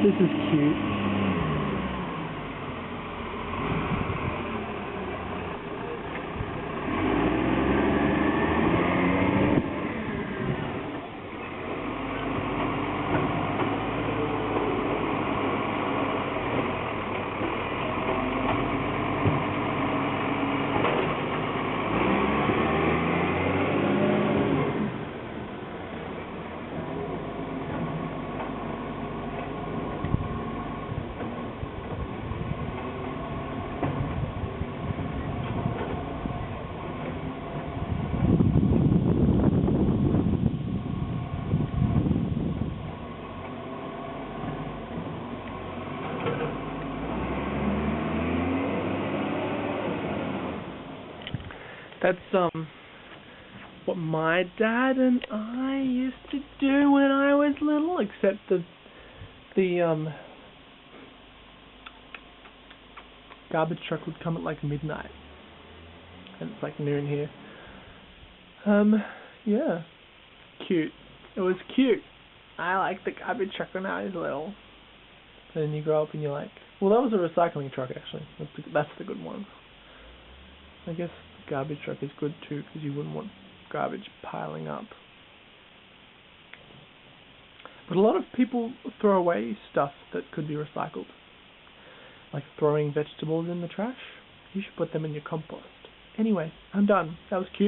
This is cute. That's what my dad and I used to do when I was little, except the garbage truck would come at like midnight, and it's like noon here. Yeah, cute. It was cute. I liked the garbage truck when I was little. And then you grow up and you're like, well, that was a recycling truck actually. That's the good one. I guess the garbage truck is good too, because you wouldn't want garbage piling up. But a lot of people throw away stuff that could be recycled. Like throwing vegetables in the trash. You should put them in your compost. Anyway, I'm done. That was cute.